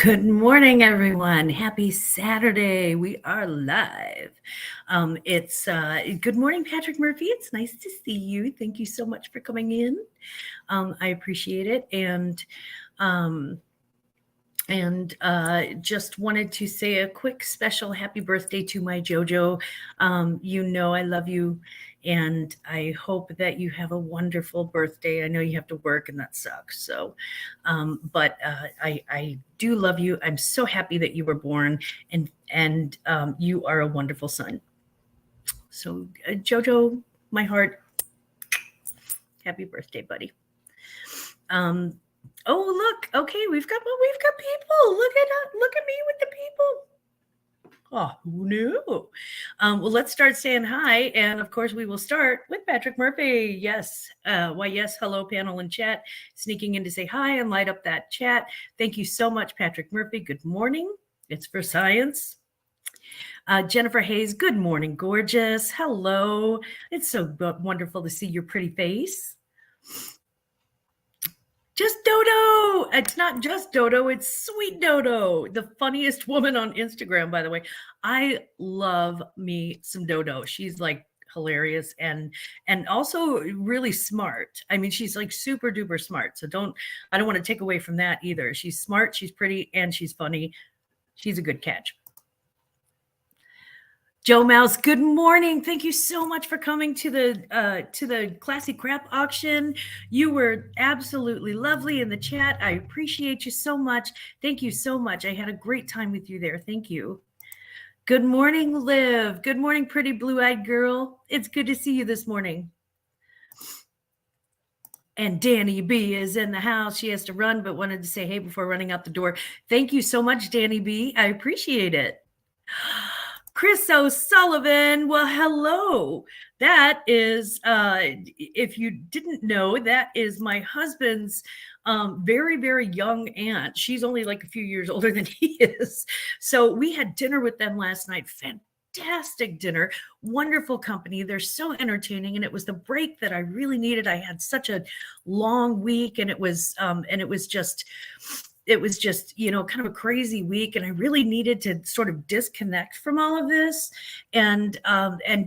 Good morning, everyone. Happy Saturday. We are live. It's good morning, Patrick Murphy. It's nice to see you. Thank you so much for coming in. I appreciate it. And just wanted to say a quick special happy birthday to my JoJo. You know I love you, and I hope that you have a wonderful birthday. I know you have to work, and that sucks. So, but I do love you. I'm so happy that you were born, and you are a wonderful son. So, JoJo, my heart, happy birthday, buddy. Oh, look. Okay, we've got people. Look at me with the people. Oh, who knew? Well, let's start saying hi. And of course, we will start with Patrick Murphy. Yes. Why, yes. Hello, panel and chat. Sneaking in to say hi and light up that chat. Thank you so much, Patrick Murphy. Good morning. It's for science. Jennifer Hayes, good morning, gorgeous. Hello. It's so wonderful to see your pretty face. Just Dodo. It's not just Dodo, it's Sweet Dodo, the funniest woman on Instagram, by the way. I love me some Dodo. She's like hilarious and also really smart. I mean, she's like super duper smart. So I don't want to take away from that either. She's smart, she's pretty, and she's funny. She's a good catch. Joe Mouse, good morning. Thank you so much for coming to the Classy Crap auction. You were absolutely lovely in the chat. I appreciate you so much. Thank you so much. I had a great time with you there. Thank you. Good morning, Liv. Good morning, pretty blue-eyed girl. It's good to see you this morning. And Danny B is in the house. She has to run, but wanted to say hey before running out the door. Thank you so much, Danny B. I appreciate it. Chris O'Sullivan. Well, hello. That is, if you didn't know, that is my husband's very, very young aunt. She's only like a few years older than he is. So we had dinner with them last night. Fantastic dinner, wonderful company. They're so entertaining, and it was the break that I really needed. I had such a long week, and it was just, kind of a crazy week, and I really needed to sort of disconnect from all of this. And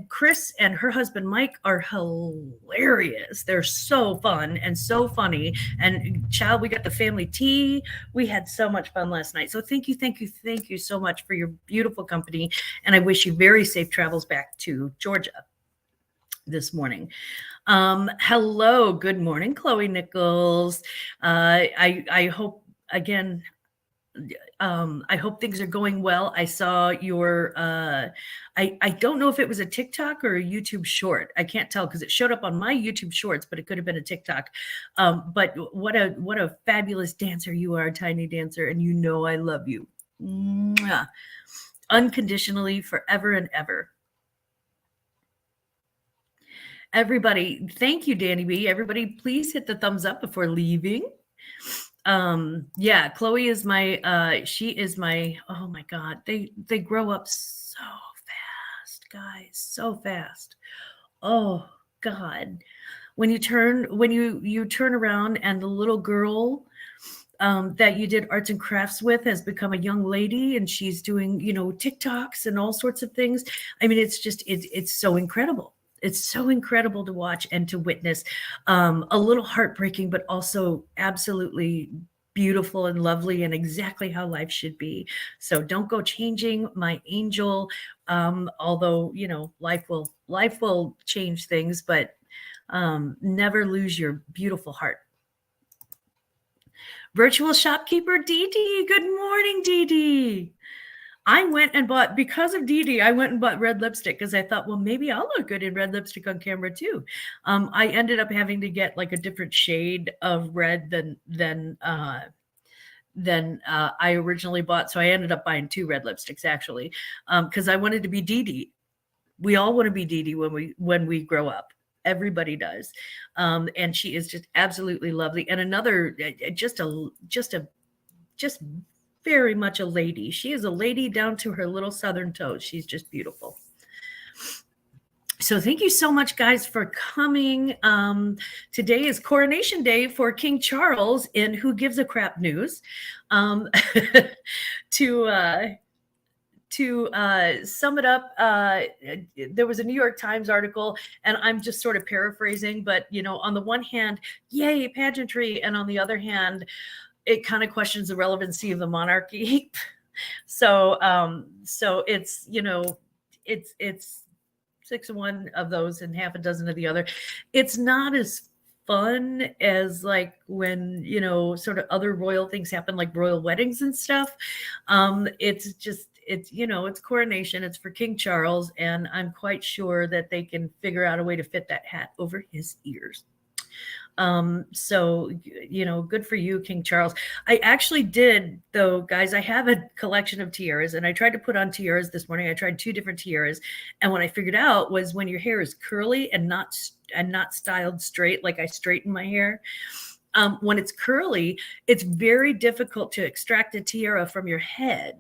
Chris and her husband Mike are hilarious. They're so fun and so funny. And child, we got the family tea. We had so much fun last night. So thank you so much for your beautiful company. And I wish you very safe travels back to Georgia this morning. Hello, good morning, Chloe Nichols. I hope, again, I hope things are going well. I saw your, I don't know if it was a TikTok or a YouTube short. I can't tell because it showed up on my YouTube shorts, but it could have been a TikTok. But what a fabulous dancer you are, Tiny Dancer. And you know I love you. Mwah. Unconditionally, forever and ever. Everybody, thank you, Danny B. Everybody, please hit the thumbs up before leaving. Yeah, Chloe is my, she is my, oh my God, they grow up so fast, guys, so fast. Oh God. When you turn around and the little girl that you did arts and crafts with has become a young lady, and she's doing, TikToks and all sorts of things. I mean, it's just, it's so incredible. It's so incredible to watch and to witness. A little heartbreaking, but also absolutely beautiful and lovely, and exactly how life should be. So don't go changing, my angel. Although, life will change things, but never lose your beautiful heart. Virtual shopkeeper Dee Dee. Good morning, Dee Dee. I went and bought, because of Dee Dee, I went and bought red lipstick because I thought, well, maybe I'll look good in red lipstick on camera too. I ended up having to get like a different shade of red than I originally bought. So I ended up buying 2 red lipsticks actually, because I wanted to be Dee Dee. We all want to be Dee Dee when we grow up. Everybody does. And she is just absolutely lovely. And another, just very much a lady. She is a lady down to her little southern toes. She's just beautiful. So thank you so much, guys, for coming. Today is coronation day for King Charles in Who Gives a Crap News. To sum it up, there was a New York Times article, and I'm just sort of paraphrasing, but on the one hand, yay, pageantry, and on the other hand, it kind of questions the relevancy of the monarchy. So it's it's 6 of one of those and half a dozen of the other. It's not as fun as like when sort of other royal things happen, like royal weddings and stuff. It's just it's coronation. It's for King Charles, and I'm quite sure that they can figure out a way to fit that hat over his ears. So good for you, King Charles. I actually did, though, guys. I have a collection of tiaras, and I tried to put on tiaras this morning. I tried 2 different tiaras, and what I figured out was when your hair is curly and not styled straight, like I straighten my hair. When it's curly, it's very difficult to extract a tiara from your head.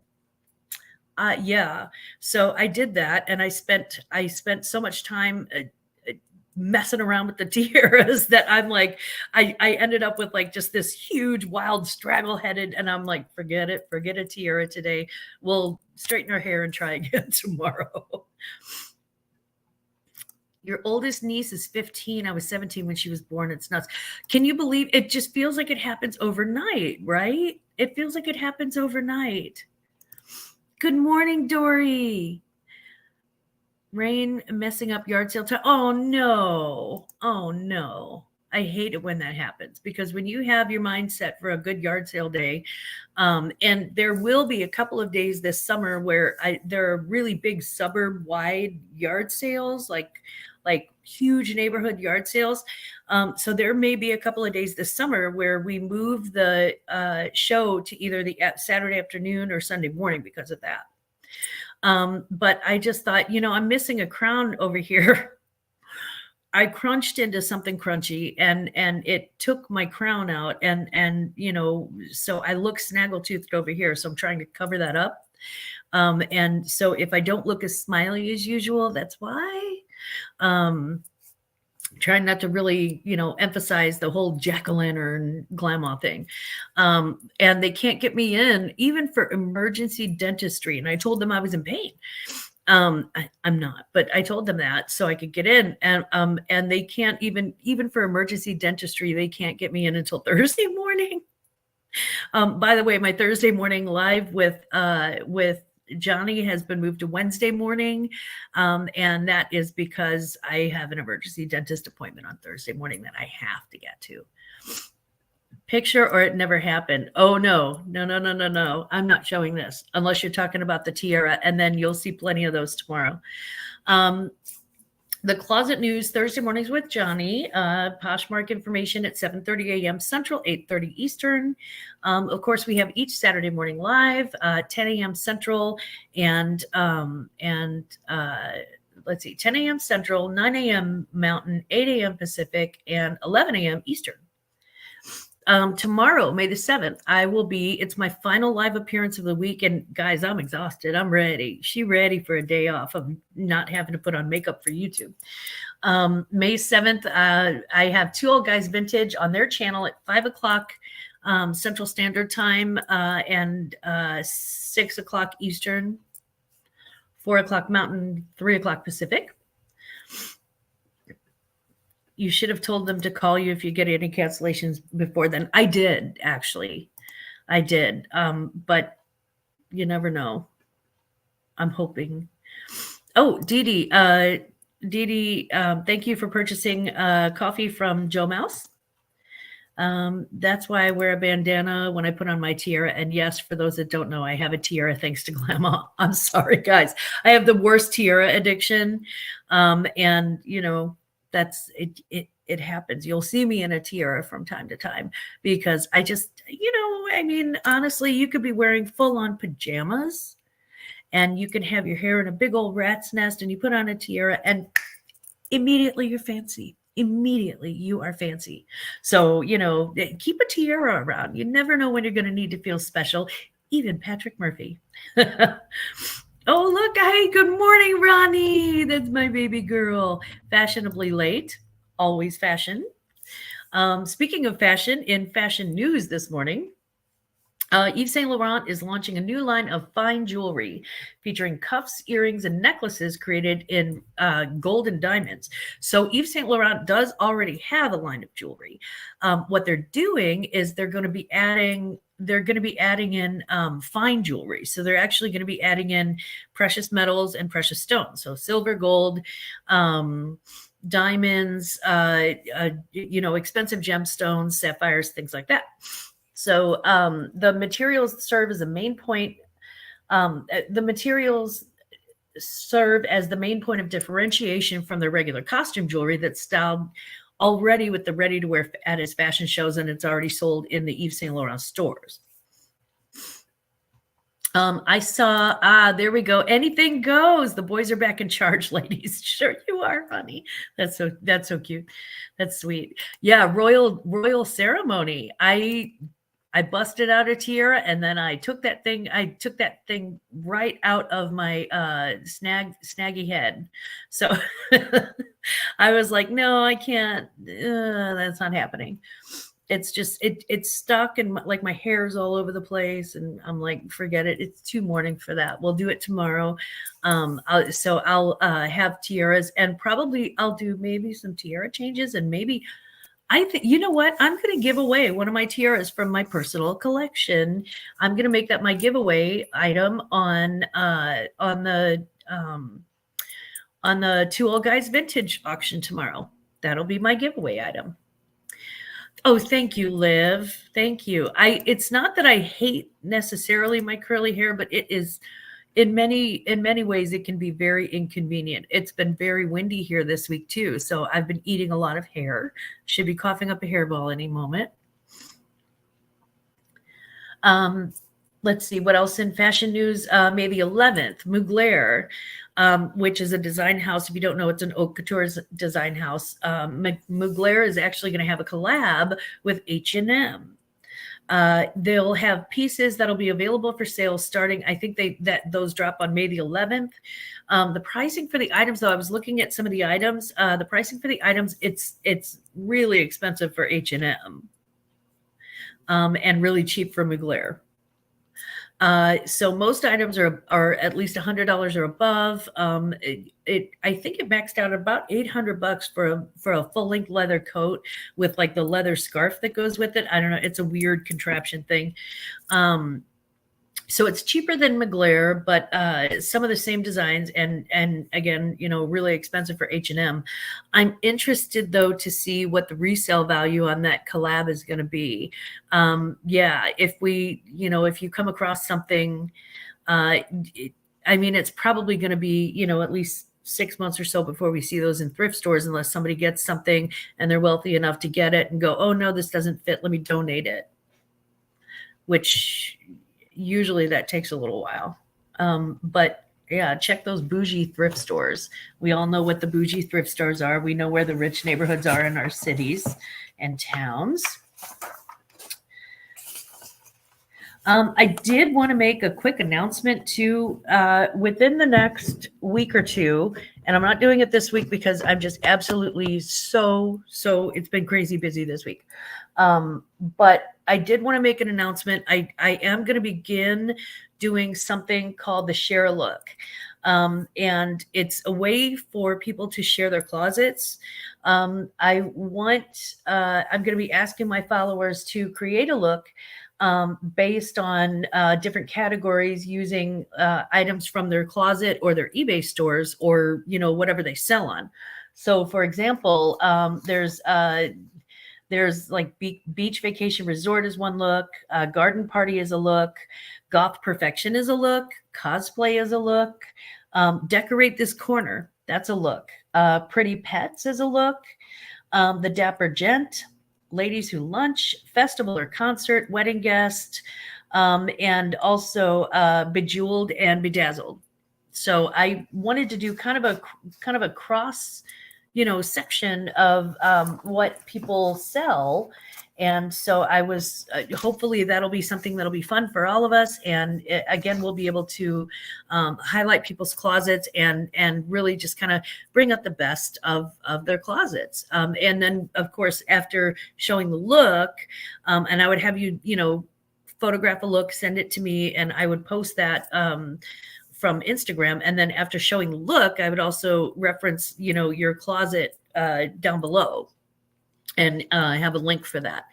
Yeah. So I did that, and I spent so much time messing around with the tiaras that I'm like, I ended up with like just this huge, wild, straggle-headed, and I'm like, forget it, forget a tiara today. We'll straighten our hair and try again tomorrow. Your oldest niece is 15. I was 17 when she was born. It's nuts. Can you believe it? Just feels like it happens overnight, right? It feels like it happens overnight. Good morning, Dory. Rain messing up yard sale time. Oh no. Oh no. I hate it when that happens, because when you have your mindset for a good yard sale day, and there will be a couple of days this summer where there are really big suburb wide yard sales, like huge neighborhood yard sales. So there may be a couple of days this summer where we move the show to either the Saturday afternoon or Sunday morning because of that. But I just thought, I'm missing a crown over here. I crunched into something crunchy, and it took my crown out, and so I look snaggle-toothed over here. So I'm trying to cover that up. And so if I don't look as smiley as usual, that's why. Trying not to really, emphasize the whole jack-o'-lantern Glamma thing. And they can't get me in even for emergency dentistry. And I told them I was in pain. I'm not, but I told them that so I could get in, and they can't even for emergency dentistry, they can't get me in until Thursday morning. By the way, my Thursday morning live with Johnny has been moved to Wednesday morning. And that is because I have an emergency dentist appointment on Thursday morning that I have to get to. Picture or it never happened. Oh, no. I'm not showing this unless you're talking about the tiara, and then you'll see plenty of those tomorrow. The Closet News, Thursday mornings with Johnny. Poshmark information at 7:30 a.m. Central, 8:30 Eastern. Of course, we have each Saturday morning live, 10 a.m. Central, and let's see, 10 a.m. Central, 9 a.m. Mountain, 8 a.m. Pacific, and 11 a.m. Eastern. Tomorrow, May the 7th, it's my final live appearance of the week. And guys, I'm exhausted. I'm ready. She ready for a day off of not having to put on makeup for YouTube. May 7th, I have Two Old Guys Vintage on their channel at 5 o'clock Central Standard Time, and 6 o'clock Eastern, 4 o'clock Mountain, 3 o'clock Pacific. You should have told them to call you if you get any cancellations before then. I did, actually. I did. But you never know. I'm hoping. Oh, Dee Dee, thank you for purchasing coffee from Joe Mouse. That's why I wear a bandana when I put on my tiara. And yes, for those that don't know, I have a tiara thanks to Glamma. I'm sorry, guys. I have the worst tiara addiction. And, that's it happens. You'll see me in a tiara from time to time because I just, honestly, you could be wearing full on pajamas and you can have your hair in a big old rat's nest and you put on a tiara and immediately you're fancy. Immediately you are fancy. So, keep a tiara around. You never know when you're going to need to feel special. Even Patrick Murphy. Oh, look. Hey, good morning, Ronnie. That's my baby girl. Fashionably late. Always fashion. Speaking of fashion, in fashion news this morning, Yves Saint Laurent is launching a new line of fine jewelry featuring cuffs, earrings, and necklaces created in gold and diamonds. So Yves Saint Laurent does already have a line of jewelry. What they're doing is they're going to be adding in fine jewelry. So they're actually going to be adding in precious metals and precious stones. So silver, gold, diamonds, expensive gemstones, sapphires, things like that. So the materials serve as a main point. The materials serve as the main point of differentiation from the regular costume jewelry that's styled already with the ready-to-wear at its fashion shows, and it's already sold in the Yves Saint Laurent stores. I saw, there we go. Anything goes. The boys are back in charge, ladies. Sure you are, honey. That's so cute. That's sweet. Yeah, royal ceremony. I busted out a tiara and then I took that thing right out of my snaggy head. So I was like, no, I can't. That's not happening. It's just it's stuck and like my hair's all over the place and I'm like, forget it. It's too morning for that. We'll do it tomorrow. I'll have tiaras and probably I'll do maybe some tiara changes and maybe I think, you know what? I'm going to give away one of my tiaras from my personal collection. I'm going to make that my giveaway item on the Two Old Guys Vintage auction tomorrow. That'll be my giveaway item. Oh, thank you, Liv. Thank you. It's not that I hate necessarily my curly hair, but it is in many ways it can be very inconvenient. It's been very windy here this week too, so I've been eating a lot of hair. Should be coughing up a hairball any moment. Let's see what else in fashion news. May the 11th, Mugler, which is a design house. If you don't know, it's an haute couture design house. Mugler is actually going to have a collab with H&M. They'll have pieces that'll be available for sale starting, I think those drop on May the 11th. The pricing for the items, though, I was looking at some of the items. The pricing for the items, it's really expensive for H&M and really cheap for Mugler. So most items are at least $100 or above. I think it maxed out about $800 for a full length leather coat with like the leather scarf that goes with it. I don't know. It's a weird contraption thing. So it's cheaper than Mugler, but some of the same designs and again, really expensive for H&M. I'm interested though to see what the resale value on that collab is going to be. If you come across something, it's probably going to be, at least 6 months or so before we see those in thrift stores, unless somebody gets something and they're wealthy enough to get it and go, oh no, this doesn't fit. Let me donate it. Which usually that takes a little while. But yeah, check those bougie thrift stores. We all know what the bougie thrift stores are. We know where the rich neighborhoods are in our cities and towns. I did want to make a quick announcement too, within the next week or two, and I'm not doing it this week because I'm just absolutely so it's been crazy busy this week. But I did want to make an announcement. I am going to begin doing something called the Share a Look. And it's a way for people to share their closets. I'm going to be asking my followers to create a look based on different categories using items from their closet or their eBay stores or, whatever they sell on. So for example, there's like beach vacation resort is one look, garden party is a look, goth perfection is a look, cosplay is a look, decorate this corner, that's a look, pretty pets is a look, the dapper gent, ladies who lunch, festival or concert, wedding guest, and also bejeweled and bedazzled. So I wanted to do kind of a cross section of what people sell And so I was, hopefully that'll be something that'll be fun for all of us. And again, we'll be able to highlight people's closets and really just kind of bring up the best of their closets. And then of course, after showing the look, and I would have you, photograph a look, send it to me, and I would post that from Instagram. And then after showing the look, I would also reference, your closet down below and have a link for that,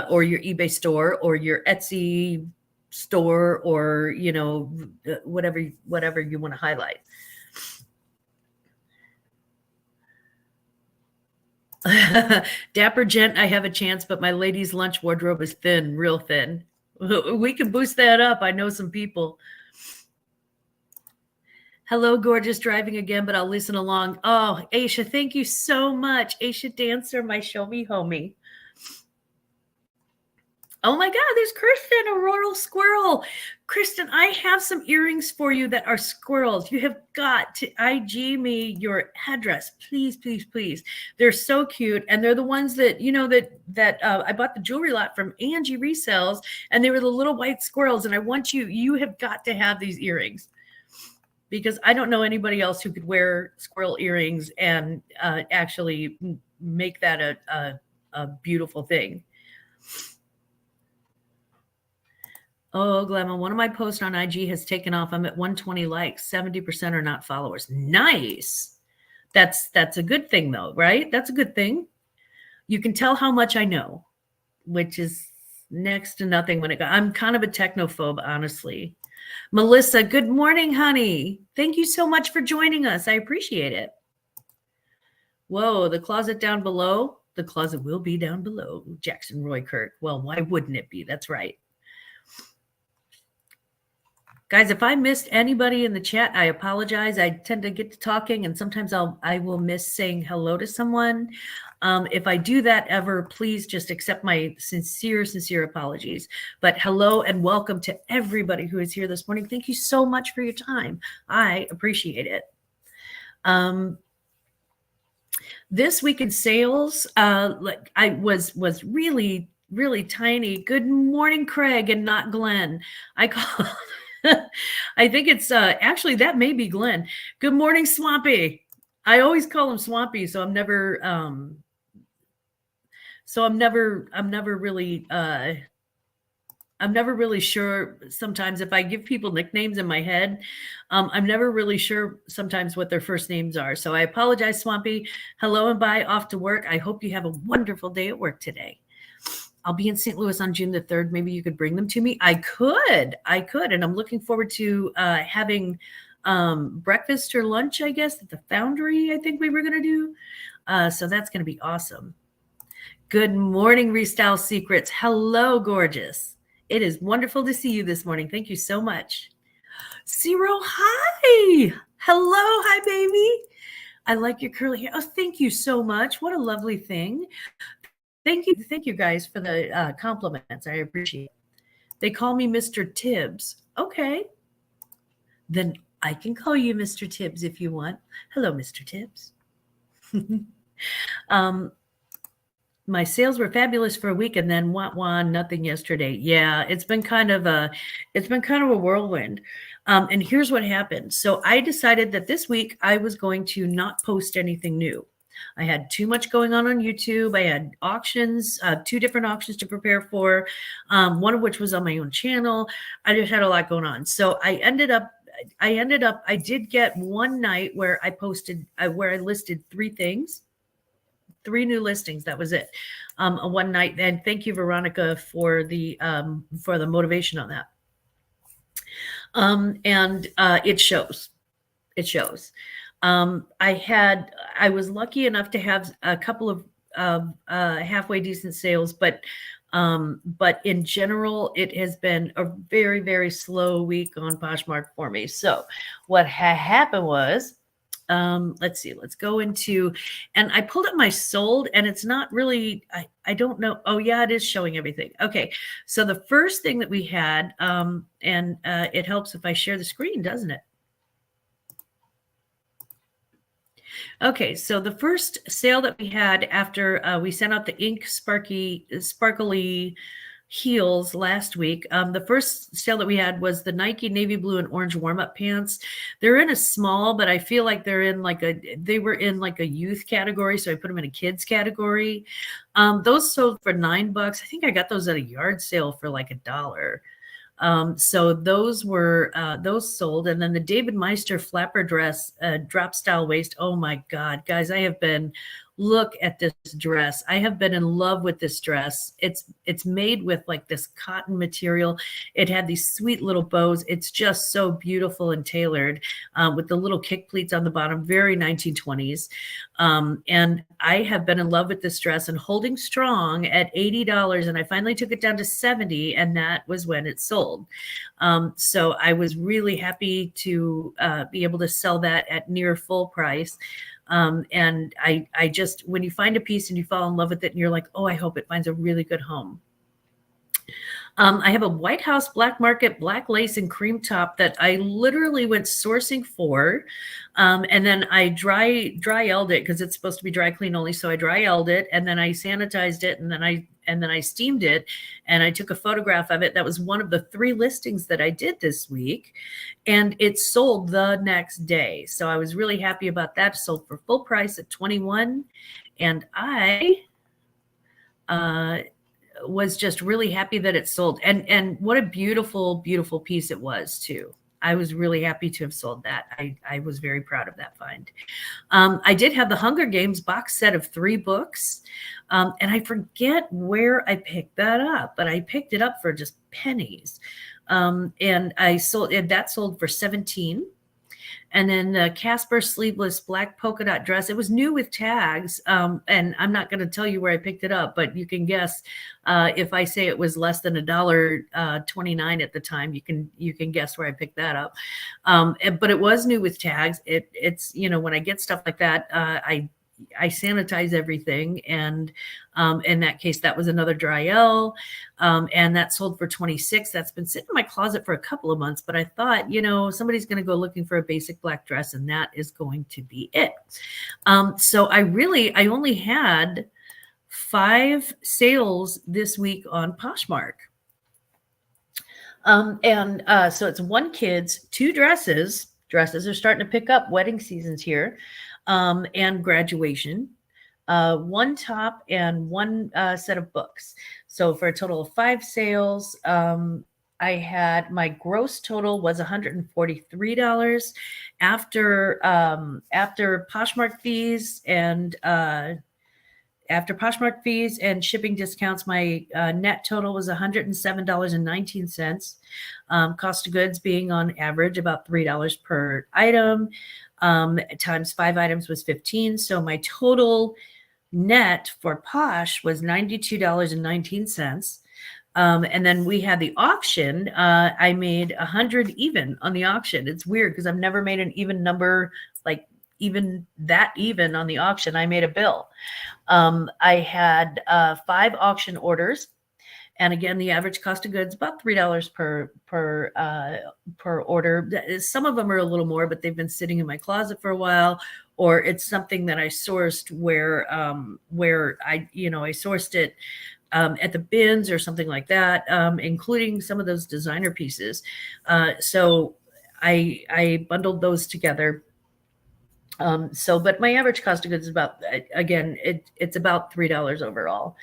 or your eBay store or your Etsy store, or, whatever you want to highlight. Dapper Gent, I have a chance, but my ladies' lunch wardrobe is thin, real thin. We can boost that up. I know some people. Hello, gorgeous, driving again, but I'll listen along. Oh, Aisha, thank you so much. Aisha Dancer, my show me homie. Oh my God, there's Kristen, a rural squirrel. Kristen, I have some earrings for you that are squirrels. You have got to IG me your address, please, please, please. They're so cute, and they're the ones that I bought the jewelry lot from Angie Resells, and they were the little white squirrels. And I want you have got to have these earrings, because I don't know anybody else who could wear squirrel earrings and actually make that a beautiful thing. Oh, Glamma, one of my posts on IG has taken off. I'm at 120 likes. 70% are not followers. Nice. That's a good thing, though, right? That's a good thing. You can tell how much I know, which is next to nothing when I'm kind of a technophobe, honestly. Melissa, good morning, honey. Thank you so much for joining us. I appreciate it. Whoa, the closet down below. The closet will be down below. Jackson Roy Kirk. Well, why wouldn't it be? That's right. Guys, if I missed anybody in the chat, I apologize. I tend to get to talking, and sometimes I will miss saying hello to someone. If I do that ever, please just accept my sincere apologies. But hello and welcome to everybody who is here this morning. Thank you so much for your time. I appreciate it. This week in sales, I was really tiny. Good morning, Craig, and not Glenn. I call. I think it's actually that may be Glenn. Good morning, Swampy. I always call him Swampy, so I'm never really sure sometimes if I give people nicknames in my head. I'm never really sure sometimes what their first names are. So I apologize, Swampy. Hello and bye, off to work. I hope you have a wonderful day at work today. I'll be in St. Louis on June the 3rd. Maybe you could bring them to me. I could. And I'm looking forward to having breakfast or lunch, I guess, at the Foundry, I think we were going to do. So that's going to be awesome. Good morning, Restyle Secrets. Hello, gorgeous. It is wonderful to see you this morning. Thank you so much. Zero, hi. Hello, hi, baby. I like your curly hair. Oh, thank you so much. What a lovely thing. Thank you guys for the compliments. I appreciate it. They call me Mr. Tibbs. Okay. Then I can call you Mr. Tibbs if you want. Hello, Mr. Tibbs. My sales were fabulous for a week, and then nothing yesterday. Yeah, it's been kind of a whirlwind. And here's what happened. So I decided that this week I was going to not post anything new. I had too much going on YouTube. I had auctions, 2 different auctions to prepare for, one of which was on my own channel. I just had a lot going on. So I did get one night where I posted, where I listed 3 things, 3 new listings. That was it. One night. And thank you, Veronica, for the motivation on that. And it shows. I was lucky enough to have a couple of halfway decent sales, but in general, it has been a very, very slow week on Poshmark for me. So what happened was, let's see, let's go into, and I pulled up my sold, and it's not really, I don't know. Oh yeah, it is showing everything. Okay. So the first thing that we had, and it helps if I share the screen, doesn't it? Okay, so the first sale that we had after we sent out the ink sparkly heels last week. The first sale that we had was the Nike navy blue and orange warm-up pants. They're in a small, but I feel like they were in like a youth category, so I put them in a kids category. Those sold for $9. I think I got those at a yard sale for like $1. So those sold. And then the David Meister flapper dress, drop style waist. Oh my God, guys, look at this dress. I have been in love with this dress. It's made with like this cotton material. It had these sweet little bows. It's just so beautiful and tailored, with the little kick pleats on the bottom, very 1920s. And I have been in love with this dress and holding strong at $80. And I finally took it down to $70, and that was when it sold. So I was really happy to be able to sell that at near full price. And I just, when you find a piece and you fall in love with it and you're like, oh, I hope it finds a really good home. I have a White House Black Market black lace and cream top that I literally went sourcing for. And then I dry yelled it because it's supposed to be dry clean only. So I dry yelled it, and then I sanitized it, and then I steamed it, and I took a photograph of it. That was one of the 3 listings that I did this week, and it sold the next day. So I was really happy about that. It sold for full price at $21, and I was just really happy that it sold. And what a beautiful, beautiful piece it was too. I was really happy to have sold that. I was very proud of that find. I did have the Hunger Games box set of 3 books. And I forget where I picked that up, but I picked it up for just pennies. And that sold for $17. And then the Casper sleeveless black polka dot dress. It was new with tags. And I'm not going to tell you where I picked it up, but you can guess, if I say it was less than $1.29 at the time, you can guess where I picked that up. But it was new with tags. It's, when I get stuff like that, I sanitize everything. And in that case, that was another dry L. And that sold for $26. That's been sitting in my closet for a couple of months, but I thought, somebody's going to go looking for a basic black dress, and that is going to be it. So I only had 5 sales this week on Poshmark. So it's 1 kids, 2 dresses. Dresses are starting to pick up. Wedding season's here. And graduation, 1 top, and 1 set of books. So for a total of 5 sales, I had, my gross total was $143 after Poshmark fees and shipping discounts. My net total was $107.19. Cost of goods being on average about $3 per item. Times 5 items was 15. So my total net for Posh was $92.19. And then we had the auction. I made 100 even on the auction. It's weird because I've never made an even number, like even that even on the auction. I made a bill. I had 5 auction orders. And again, the average cost of goods about $3 per order. Some of them are a little more, but they've been sitting in my closet for a while, or it's something that I sourced where I sourced it at the bins or something like that, including some of those designer pieces. So I bundled those together. But my average cost of goods is about, again, it's about $3 overall.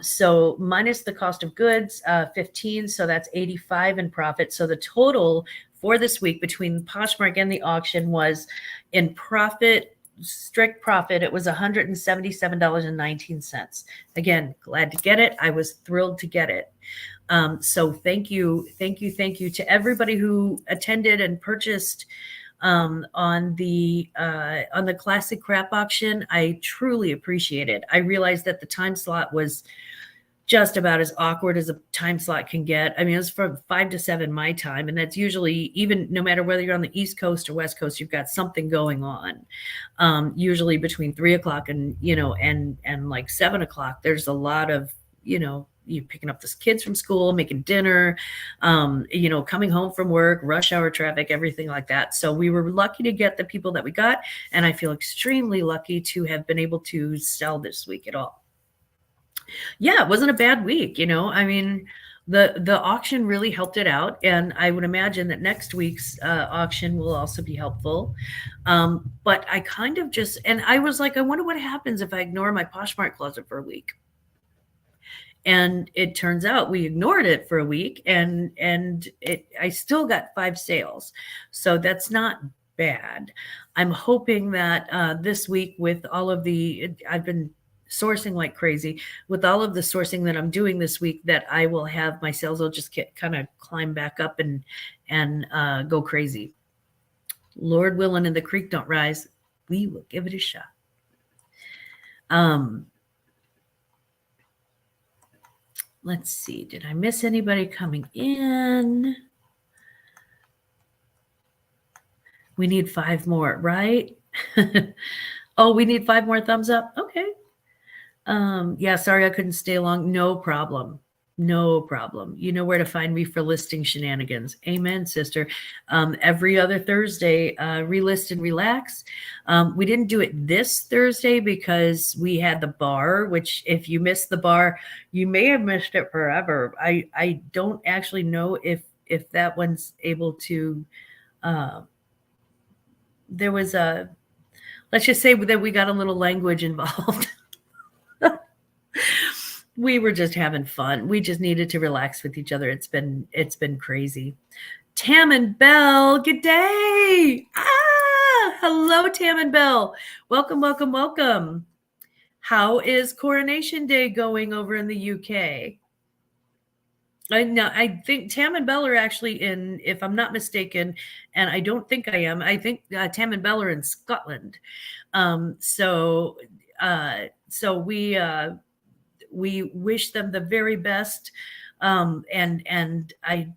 So minus the cost of goods, 15. So that's 85 in profit. So the total for this week between Poshmark and the auction was in profit, strict profit. It was $177.19. Again, glad to get it. I was thrilled to get it. So thank you to everybody who attended and purchased on the classic crap auction. I truly appreciate it. I realized that the time slot was just about as awkward as a time slot can get. I mean, it was from 5 to 7 my time, and that's usually, even no matter whether you're on the East Coast or West Coast, you've got something going on. Usually between 3 o'clock and like 7 o'clock, there's a lot of you picking up the kids from school, making dinner, coming home from work, rush hour traffic, everything like that. So we were lucky to get the people that we got, and I feel extremely lucky to have been able to sell this week at all. Yeah, it wasn't a bad week. I mean, the auction really helped it out, and I would imagine that next week's auction will also be helpful. But I kind of and I was like, I wonder what happens if I ignore my Poshmark closet for a week. And it turns out we ignored it for a week, and I still got 5 sales, so that's not bad. I'm hoping that this week, with all of I've been sourcing like crazy, with all of the sourcing that I'm doing this week, that I will have my sales will just kind of climb back up and go crazy. Lord willing, and the creek don't rise, we will give it a shot. Let's see. Did I miss anybody coming in? We need 5 more, right? Oh, we need 5 more thumbs up. Okay. Yeah, sorry I couldn't stay long. No problem. No problem. You know where to find me for listing shenanigans. Amen, sister. Every other Thursday, relist and relax. We didn't do it this Thursday because we had the bar, which if you missed the bar, you may have missed it forever. I don't actually know if that one's able to. There was let's just say that we got a little language involved. We were just having fun. We just needed to relax with each other. It's been crazy. Tam and Bell, good day. Hello, Tam and Bell. Welcome, welcome, welcome. How is Coronation Day going over in the UK? I think Tam and Bell are actually in, if I'm not mistaken, and I don't think I am. I think Tam and Bell are in Scotland. So we wish them the very best. And I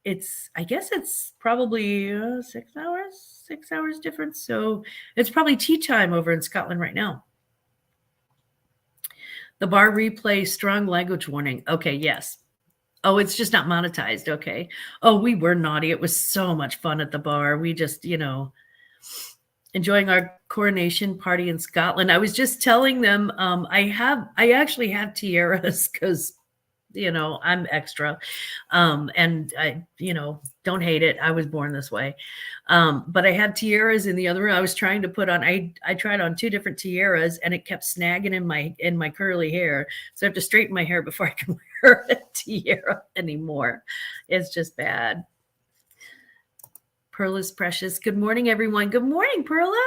guess it's probably 6 hours difference. So it's probably tea time over in Scotland right now. The bar replay, strong language warning. Okay. Yes. Oh, it's just not monetized. Okay. Oh, we were naughty. It was so much fun at the bar. We just, enjoying our coronation party in Scotland. I was just telling them, I actually have tiaras because, I'm extra. And I, don't hate it. I was born this way. But I had tiaras in the other room. I was trying to put on, I tried on 2 different tiaras, and it kept snagging in my curly hair. So I have to straighten my hair before I can wear a tiara anymore. It's just bad. Perla's precious. Good morning, everyone. Good morning, Perla.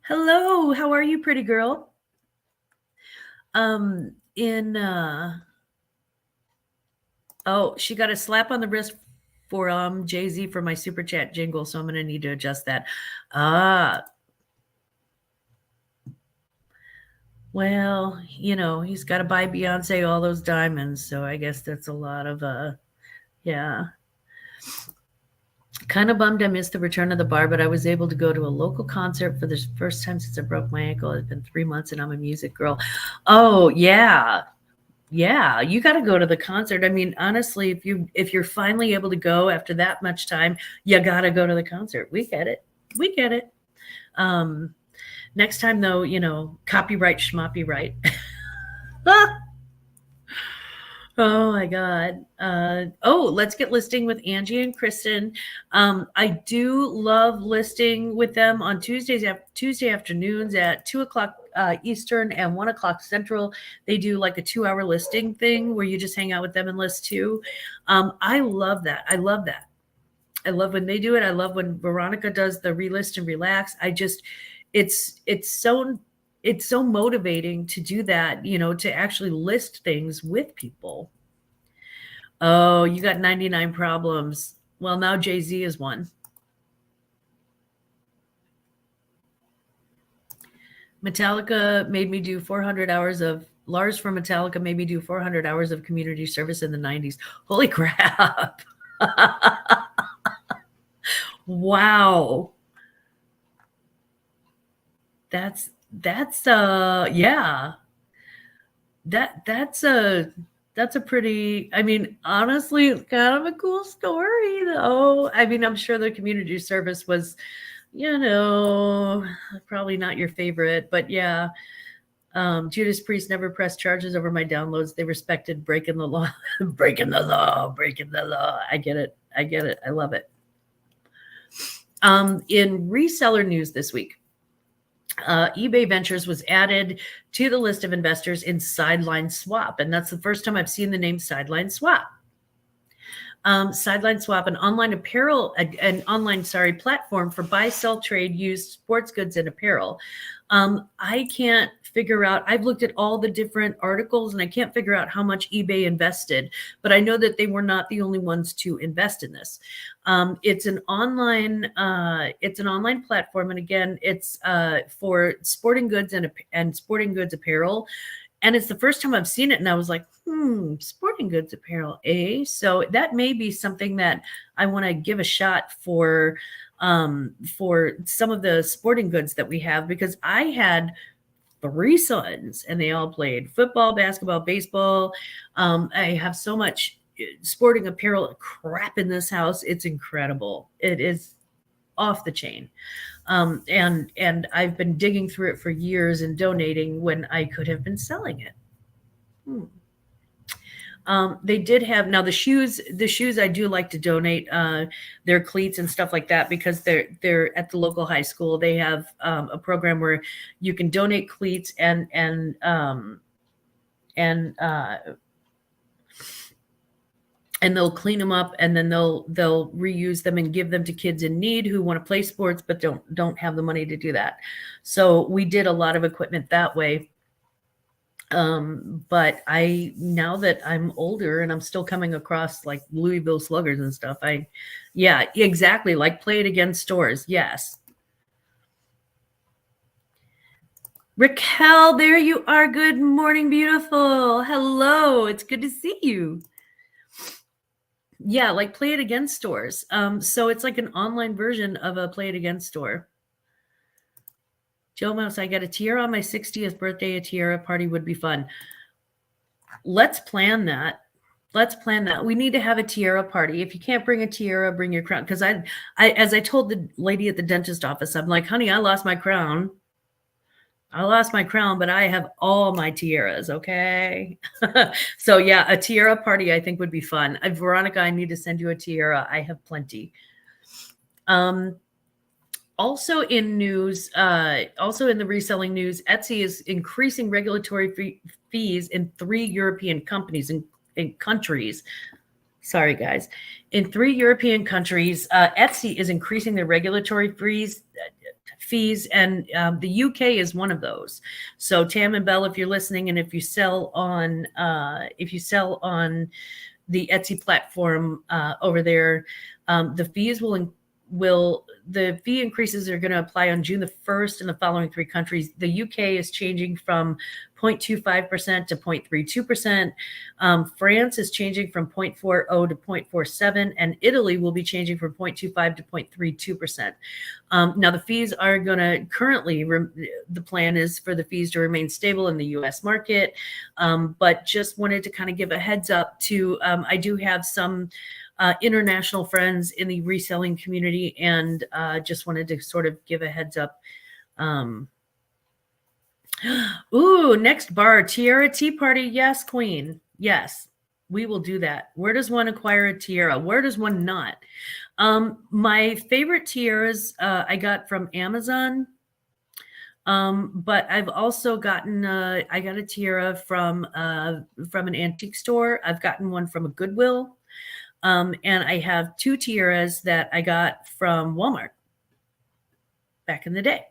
Hello. How are you, pretty girl? She got a slap on the wrist for Jay-Z for my super chat jingle, so I'm going to need to adjust that. Well, he's got to buy Beyonce all those diamonds, so I guess that's a lot of yeah. Kind of bummed I missed the return of the bar, but I was able to go to a local concert for the first time since I broke my ankle. It's been 3 months, and I'm a music girl. Oh, yeah. Yeah, you got to go to the concert. I mean, honestly, if you're finally able to go after that much time, you got to go to the concert. We get it. We get it. Next time, though, copyright schmoppy right. Oh my God. Let's get listing with Angie and Kristen. I do love listing with them on Tuesday afternoons at 2:00 Eastern and 1:00 Central. They do like a 2-hour listing thing where you just hang out with them and list too. I love that. I love that. I love when they do it. I love when Veronica does the relist and relax. It's so motivating to do that, to actually list things with people. Oh, you got 99 problems. Well, now Jay-Z is one. Metallica made me do 400 hours of, Lars from Metallica made me do 400 hours of community service in the 90s. Holy crap. Wow. That's yeah. that's a pretty, I mean, honestly, it's kind of a cool story though. I mean, I'm sure the community service was, probably not your favorite, but yeah. Judas Priest never pressed charges over my downloads. They respected breaking the law, breaking the law, breaking the law. I get it. I get it. I love it. In reseller news this week, eBay Ventures was added to the list of investors in Sideline Swap. And that's the first time I've seen the name Sideline Swap. Sideline Swap, an online platform for buy, sell, trade, used sports goods and apparel. I can't figure out, I've looked at all the different articles and I can't figure out how much eBay invested, but I know that they were not the only ones to invest in this. It's an online platform. And again, it's for sporting goods and sporting goods apparel. And it's the first time I've seen it. And I was like, sporting goods apparel, eh? So that may be something that I want to give a shot for some of the sporting goods that we have, because I had 3 sons and they all played football, basketball, baseball. I have so much sporting apparel crap in this house. It's incredible. It is off the chain. And I've been digging through it for years and donating when I could have been selling it. They did have, now the shoes I do like to donate, their cleats and stuff like that, because they're at the local high school. They have a program where you can donate cleats and they'll clean them up, and then they'll reuse them and give them to kids in need who want to play sports but don't have the money to do that. So we did a lot of equipment that way. But now that I'm older and I'm still coming across like Louisville Sluggers and stuff, yeah, exactly. Like Play It Again stores. Yes. Raquel, there you are. Good morning, beautiful. Hello. It's good to see you. Yeah, like Play It Again stores. So it's like an online version of a Play It Again store. Joe Mouse, I got a tiara on my 60th birthday. A tiara party would be fun. Let's plan that. We need to have a tiara party. If you can't bring a tiara, bring your crown. Because as I told the lady at the dentist office, I'm like, honey, I lost my crown, but I have all my tiaras. Okay. So yeah, a tiara party I think would be fun. Veronica, I need to send you a tiara. I have plenty. Also in news, also in the reselling news, Etsy is increasing regulatory fees in 3 European companies in countries. Sorry, guys. In 3 European countries, Etsy is increasing their regulatory fees, and the UK is one of those. So Tam and Belle, if you're listening, and if you sell on the Etsy platform over there, the fees the fee increases are going to apply on June the 1st in the following 3 countries. The UK is changing from 0.25% to 0.32%. France is changing from 0.40 to 0.47, and Italy will be changing from 0.25 to 0.32%. Now the fees are going to currently, the plan is for the fees to remain stable in the US market. But just wanted to kind of give a heads up to, I do have some international friends in the reselling community, and just wanted to sort of give a heads up. Ooh, next bar, tiara tea party. Yes, queen. Yes, we will do that. Where does one acquire a tiara? Where does one not? My favorite tiaras I got from Amazon. But I've also gotten, I got a tiara from an antique store. I've gotten one from a Goodwill. And I have 2 tiaras that I got from Walmart back in the day.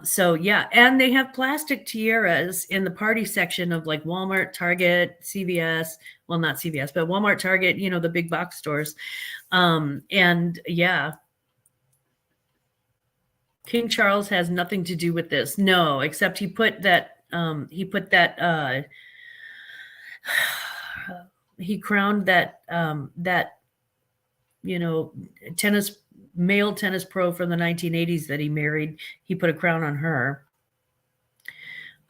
So yeah, and they have plastic tiaras in the party section of like Walmart, Target, CVS. Well, not CVS, but Walmart, Target, the big box stores. And yeah, King Charles has nothing to do with this. No, except he put that, he crowned that male tennis pro from the 1980s that he married. He put a crown on her.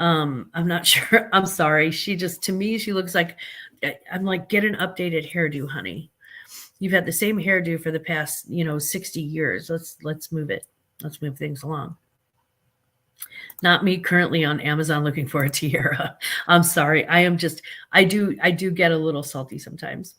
I'm not sure. I'm sorry. She just, to me, she looks like, I'm like, get an updated hairdo, honey. You've had the same hairdo for the past, 60 years. Let's move it. Let's move things along. Not me currently on Amazon looking for a tiara. I'm sorry. I do get a little salty sometimes.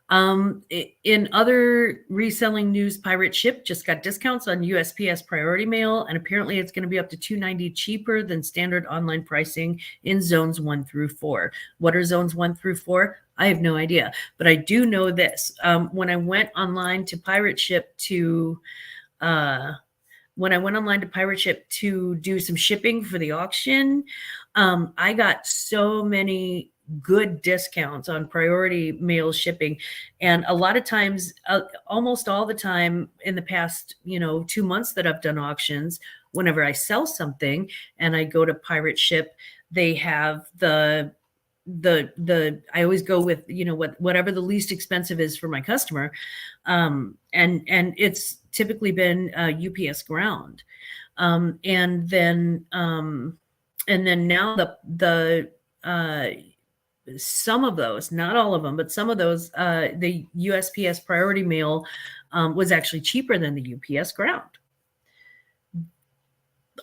In other reselling news, Pirate Ship just got discounts on USPS Priority Mail, and apparently it's going to be up to $2.90 cheaper than standard online pricing in zones 1 through 4. What are zones 1 through 4? I have no idea, but I do know this. When I went online to Pirate Ship to do some shipping for the auction, I got so many good discounts on priority mail shipping. And a lot of times, almost all the time in the past, 2 months that I've done auctions, whenever I sell something and I go to Pirate Ship, they have I always go with, whatever the least expensive is for my customer. And it's typically been UPS ground. And then now the some of those, not all of them, but some of those, the USPS priority mail was actually cheaper than the UPS ground.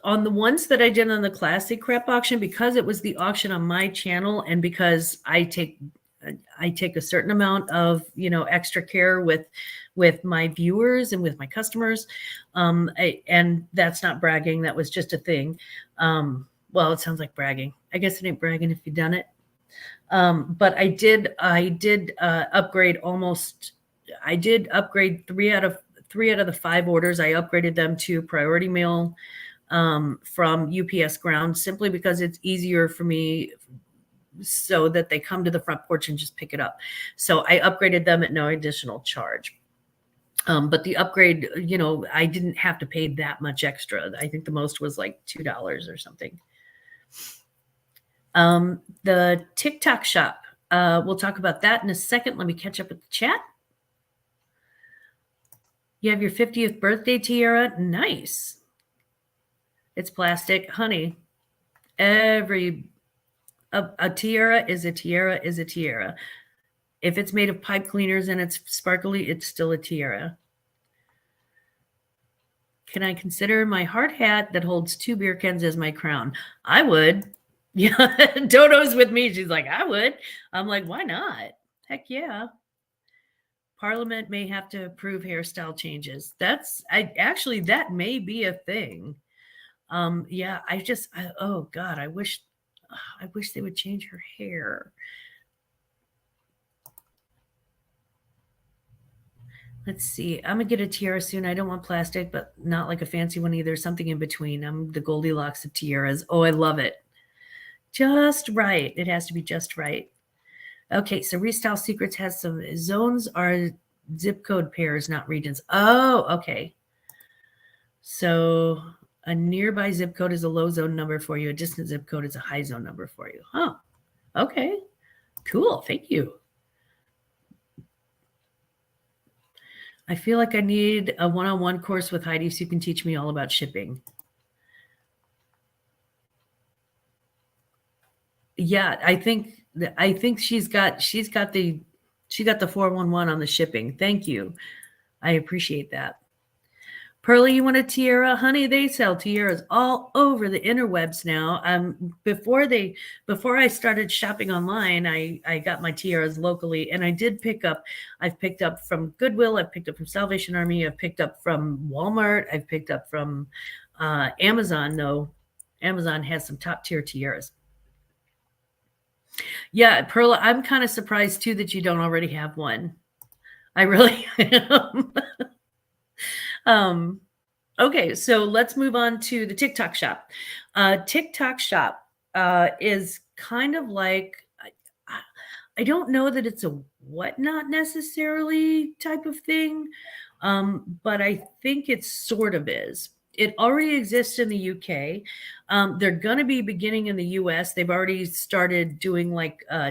On the ones that I did on the classic crep auction, because it was the auction on my channel, and because I take a certain amount of, extra care with my viewers and with my customers. And that's not bragging. That was just a thing. Well, it sounds like bragging. I guess it ain't bragging if you've done it. But I did upgrade I did upgrade three out of the 5 orders. I upgraded them to priority mail from UPS ground, simply because it's easier for me, so that they come to the front porch and just pick it up. So I upgraded them at no additional charge. But the upgrade, I didn't have to pay that much extra. I think the most was like $2 or something. The TikTok shop, we'll talk about that in a second. Let me catch up with the chat. You have your 50th birthday tiara. Nice. It's plastic. Honey, a tiara is a tiara is a tiara. If it's made of pipe cleaners and it's sparkly, it's still a tiara. Can I consider my hard hat that holds 2 beer cans as my crown? I would. Yeah, Dodo's with me. She's like, I would. I'm like, why not? Heck yeah. Parliament may have to approve hairstyle changes. Actually, that may be a thing. Yeah, oh God, I wish they would change her hair. Let's see. I'm gonna get a tiara soon. I don't want plastic, but not like a fancy one either. Something in between. I'm the Goldilocks of tiaras. Oh, I love it. Just right. It has to be just right. Okay, so Restyle Secrets has some zones are zip code pairs, not regions. Oh, okay. So a nearby zip code is a low zone number for you. A distant zip code is a high zone number for you. Huh. Okay. Cool. Thank you. I feel like I need a one-on-one course with Heidi so you can teach me all about shipping. Yeah, I think she's got the 411 on the shipping. Thank you. I appreciate that. Pearly, you want a tiara? Honey, they sell tiaras all over the interwebs now. Before I started shopping online, I got my tiaras locally, and I've picked up from Goodwill, I've picked up from Salvation Army, I've picked up from Walmart, I've picked up from Amazon. No, Amazon has some top tier tiaras. Yeah, Perla, I'm kind of surprised too that you don't already have one. I really am. Okay, so let's move on to the TikTok shop. TikTok shop is kind of like, I don't know that it's a whatnot necessarily type of thing, but I think it sort of is. It already exists in the UK. They're going to be beginning in the US. They've already started doing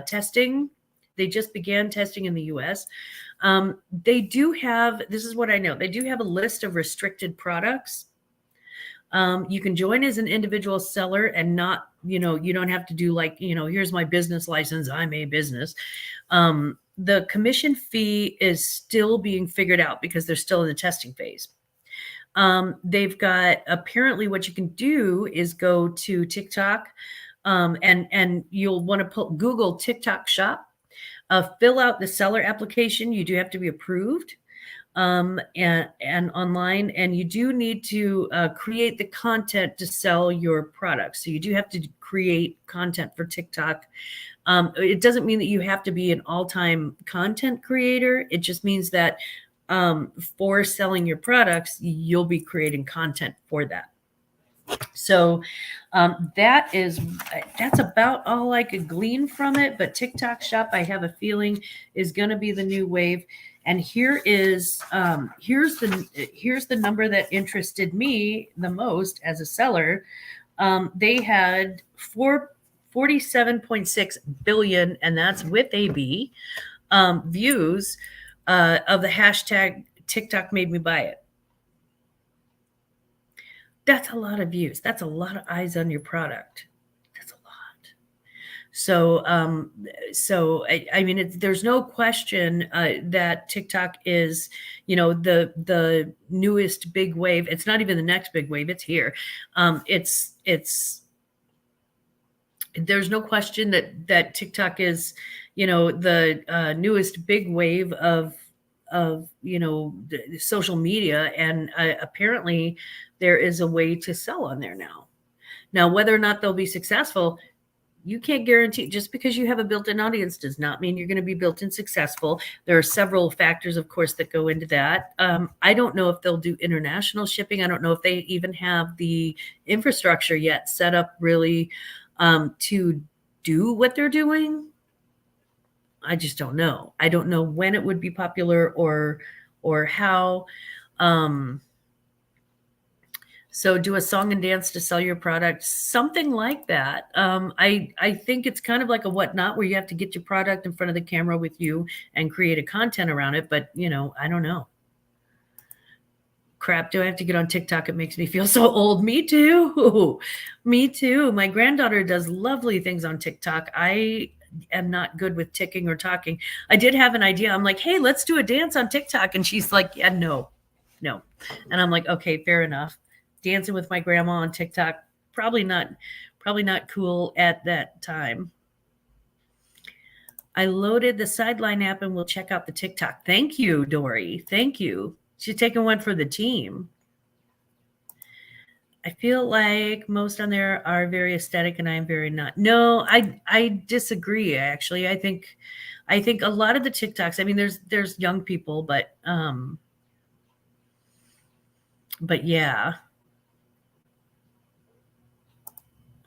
testing. They just began testing in the US. They do have, this is what I know, they do have a list of restricted products. You can join as an individual seller and not, you don't have to do like, here's my business license, I'm a business. The commission fee is still being figured out because they're still in the testing phase. They've got, apparently what you can do is go to TikTok, and you'll want to Google TikTok shop, fill out the seller application. You do have to be approved, and online, and you do need to create the content to sell your products. So you do have to create content for TikTok. It doesn't mean that you have to be an all-time content creator. It just means that for selling your products, you'll be creating content for that. So that's about all I could glean from it. But TikTok shop, I have a feeling, is going to be the new wave. And here's the number that interested me the most as a seller. They had 47.6 billion, and that's with a B, views of the hashtag TikTok made me buy it. That's a lot of views. That's a lot of eyes on your product. That's a lot. So, I mean, there's no question that TikTok is, the newest big wave. It's not even the next big wave. It's here. There's no question that TikTok is, the newest big wave of social media, and apparently there is a way to sell on there now. Now, whether or not they'll be successful, you can't guarantee. Just because you have a built-in audience does not mean you're going to be built-in successful. There are several factors, of course, that go into that. I don't know if they'll do international shipping. I don't know if they even have the infrastructure yet set up really to do what they're doing. I just don't know. I don't know when it would be popular or how. So do a song and dance to sell your product, something like that. I think it's kind of like a whatnot, where you have to get your product in front of the camera with you and create a content around it. But, I don't know. Crap, do I have to get on TikTok? It makes me feel so old. Me too. Me too. My granddaughter does lovely things on TikTok. I am not good with ticking or talking. I did have an idea. I'm like, hey, let's do a dance on TikTok. And she's like, yeah, no. And I'm like, okay, fair enough. Dancing with my grandma on TikTok, probably not cool at that time. I loaded the Sideline app and we'll check out the TikTok. Thank you, Dory. Thank you. She's taking one for the team. I feel like most on there are very aesthetic and I'm very not. No, I disagree, actually. I think a lot of the TikToks, I mean, there's young people, but yeah.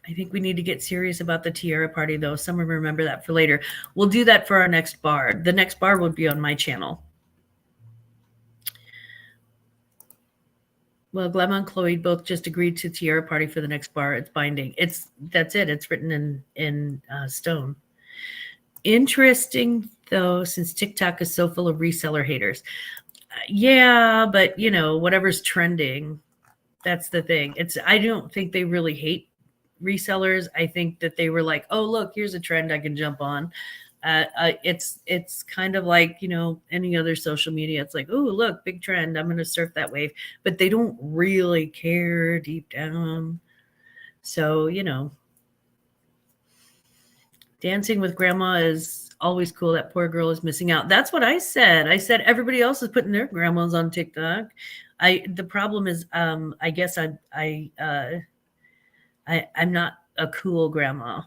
I think we need to get serious about the tiara party, though. Someone remember that for later. We'll do that for our next bar. The next bar would be on my channel. Well, Glamma and Chloe both just agreed to tiara party for the next bar. It's binding. That's it. It's written in stone. Interesting, though, since TikTok is so full of reseller haters. Yeah, but whatever's trending, that's the thing. I don't think they really hate resellers. I think that they were like, oh, look, here's a trend I can jump on. It's kind of like, any other social media. It's like, oh, look, big trend, I'm going to surf that wave. But they don't really care deep down. So, dancing with grandma is always cool. That poor girl is missing out. That's what I said. I said everybody else is putting their grandmas on TikTok. The problem is, I guess I'm not a cool grandma,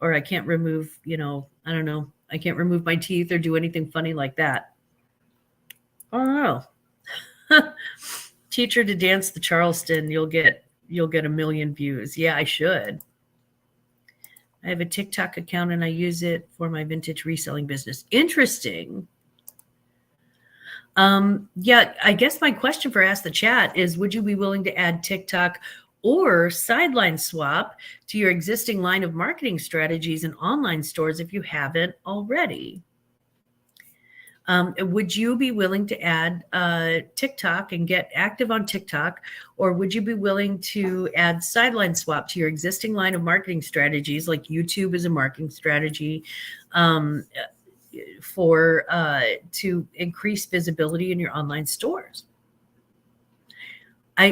or I can't remove, I don't know. I can't remove my teeth or do anything funny like that. I don't know. Teach her to dance the Charleston. You'll get 1 million views. Yeah, I should. I have a TikTok account and I use it for my vintage reselling business. Interesting. Yeah, I guess my question for Ask the Chat is, would you be willing to add TikTok or Sideline Swap to your existing line of marketing strategies and online stores if you haven't already? Would you be willing to add TikTok and get active on TikTok, or would you be willing to add sideline swap to your existing line of marketing strategies, like YouTube is a marketing strategy, for to increase visibility in your online stores?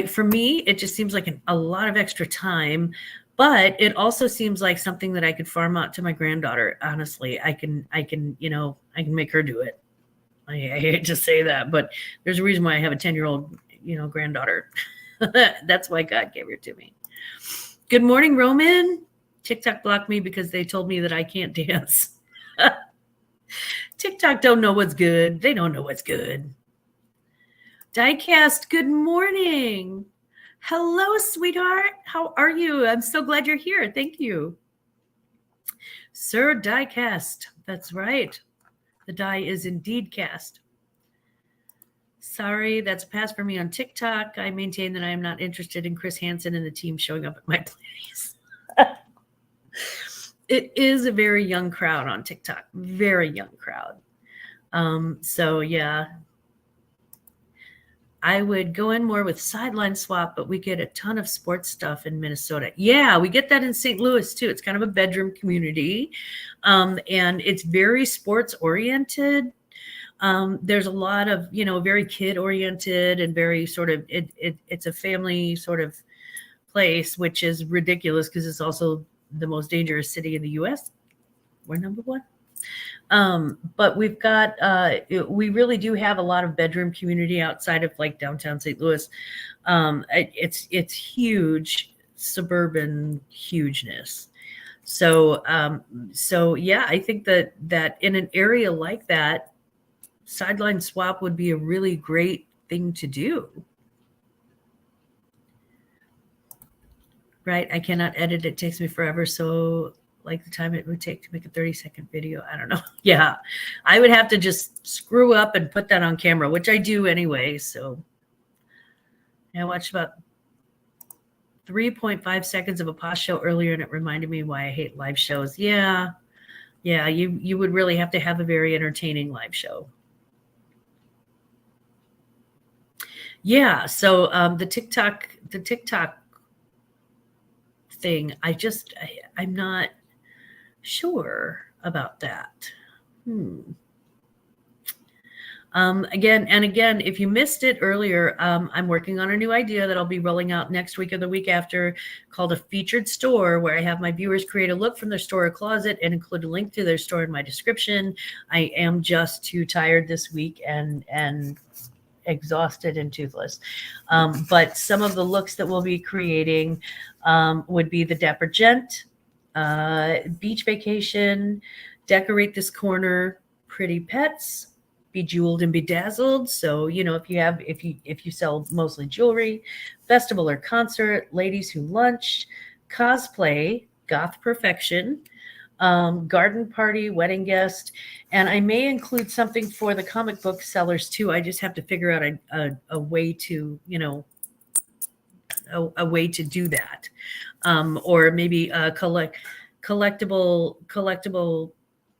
For me, it just seems like a lot of extra time, but it also seems like something that I could farm out to my granddaughter. Honestly, I can make her do it. I hate to say that, but there's a reason why I have a 10-year-old, granddaughter. That's why God gave her to me. Good morning, Roman. TikTok blocked me because they told me that I can't dance. TikTok don't know what's good. They don't know what's good. Diecast, good morning. Hello, sweetheart. How are you? I'm so glad you're here. Thank you. Sir Diecast. That's right. The die is indeed cast. Sorry, that's a pass for me on TikTok. I maintain that I am not interested in Chris Hansen and the team showing up at my place. It is a very young crowd on TikTok. Very young crowd. So yeah, I would go in more with sideline swap, but we get a ton of sports stuff in Minnesota. Yeah, we get that in St. Louis too. It's kind of a bedroom community, and it's very sports oriented. There's a lot of, very kid oriented and very sort of, it's a family sort of place, which is ridiculous because it's also the most dangerous city in the US. We're number one. But we've got, we really do have a lot of bedroom community outside of like downtown St. Louis. It's huge, suburban hugeness. So yeah, I think that in an area like that, sideline swap would be a really great thing to do. Right? I cannot edit. It takes me forever. So like the time it would take to make a 30-second video. I don't know. Yeah. I would have to just screw up and put that on camera, which I do anyway. So I watched about 3.5 seconds of a past show earlier, and it reminded me why I hate live shows. Yeah. Yeah. You would really have to have a very entertaining live show. Yeah. So the TikTok thing, I'm not sure about that. Again, if you missed it earlier, I'm working on a new idea that I'll be rolling out next week or the week after, called a featured store, where I have my viewers create a look from their store or closet and include a link to their store in my description. I am just too tired this week and exhausted and toothless. But some of the looks that we'll be creating would be the Dapper Gent, beach vacation, decorate this corner, pretty pets, bejeweled and bedazzled. So, if you sell mostly jewelry, festival or concert, ladies who lunch, cosplay, goth perfection, garden party, wedding guest, and I may include something for the comic book sellers too. I just have to figure out a way to, a way to do that, or maybe collectible.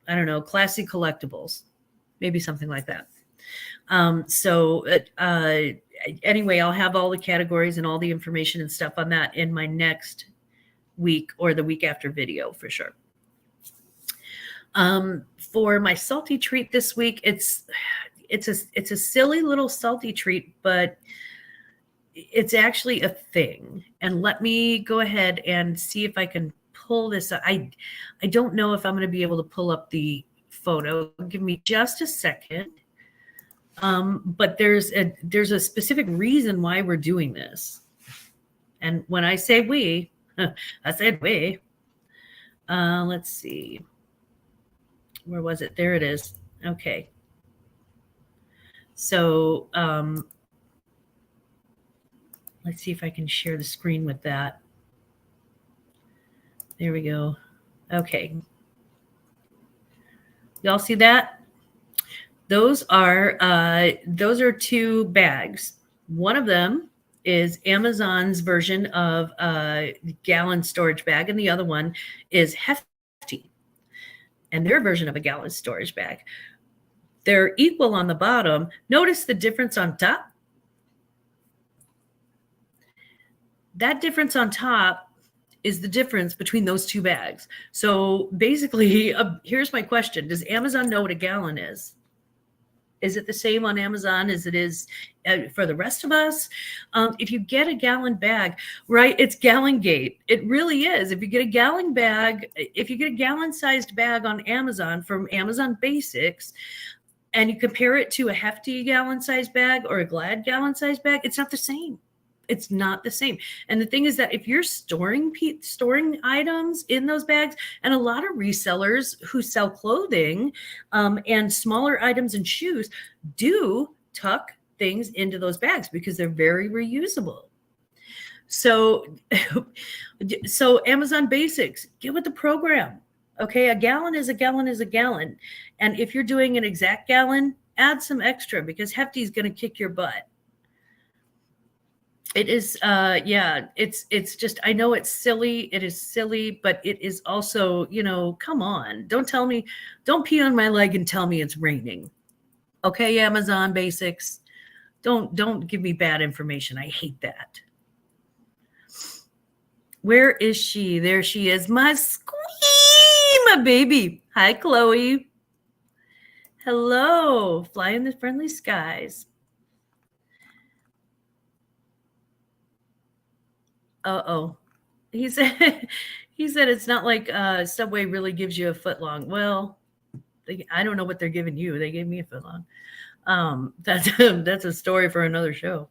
I don't know, classy collectibles, maybe something like that. Anyway, I'll have all the categories and all the information and stuff on that in my next week or the week after video for sure. For my salty treat this week, it's a silly little salty treat, but it's actually a thing. And let me go ahead and see if I can pull this up. I don't know if I'm going to be able to pull up the photo. Give me just a second. But there's a specific reason why we're doing this. And when I say we, I said we. Let's see. Where was it? There it is. Okay. So let's see if I can share the screen with that. There we go. Okay. Y'all see that? Those are two bags. One of them is Amazon's version of a gallon storage bag, and the other one is Hefty, and their version of a gallon storage bag. They're equal on the bottom. Notice the difference on top. That difference on top is the difference between those two bags. So basically, here's my question. Does Amazon know what a gallon is? Is it the same on Amazon as it is for the rest of us? If you get a gallon bag, right, it's Gallon Gate. It really is. If you get a gallon bag, if you get a gallon-sized bag on Amazon from Amazon Basics, and you compare it to a Hefty gallon-sized bag or a Glad gallon-sized bag, it's not the same. It's not the same. And the thing is that if you're storing items in those bags, and a lot of resellers who sell clothing and smaller items and shoes do tuck things into those bags because they're very reusable. So Amazon Basics, get with the program. Okay, a gallon is a gallon is a gallon. And if you're doing an exact gallon, add some extra because Hefty is going to kick your butt. It is, it's just, I know it's silly. It is silly, but it is also, come on. Don't pee on my leg and tell me it's raining. Okay, Amazon Basics. Don't give me bad information. I hate that. Where is she? There she is. My squee, my baby. Hi, Chloe. Hello. Fly in the friendly skies. Uh-oh. He said it's not like Subway really gives you a foot long. Well, I don't know what they're giving you. They gave me a foot long. That's a story for another show.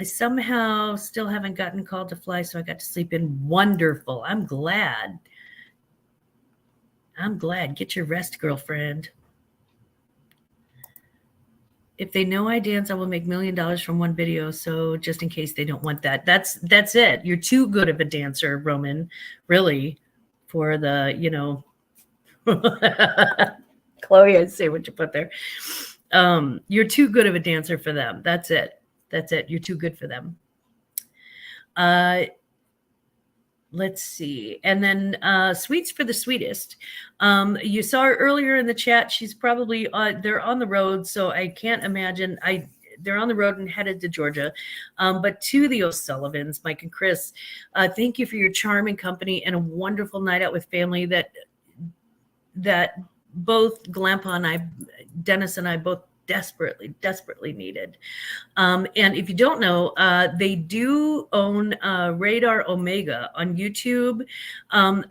I somehow still haven't gotten called to fly, so I got to sleep in. Wonderful. I'm glad. Get your rest, girlfriend. If they know I dance, I will make $1 million from one video. So just in case they don't want that, that's it. You're too good of a dancer, Roman, really, for the, Chloe, I'd say what you put there. You're too good of a dancer for them. That's it. You're too good for them. Let's see. And then Sweets for the Sweetest. You saw her earlier in the chat. She's probably, they're on the road, so I can't imagine. They're on the road and headed to Georgia. But to the O'Sullivans, Mike and Chris, thank you for your charming company and a wonderful night out with family that both Glampa and I, Dennis and I both desperately needed. And if you don't know, they do own Radar Omega on YouTube.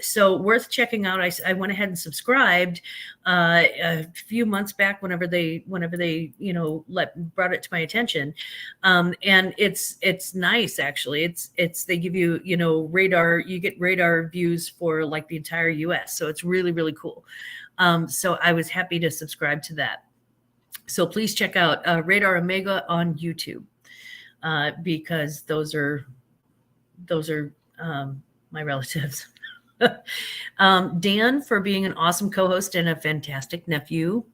So worth checking out. I went ahead and subscribed a few months back whenever they brought it to my attention. And it's nice, actually. It's they give you, radar, you get radar views for like the entire US. So it's really, really cool. So I was happy to subscribe to that. So please check out Radar Omega on YouTube because those are my relatives. Dan, for being an awesome co-host and a fantastic nephew.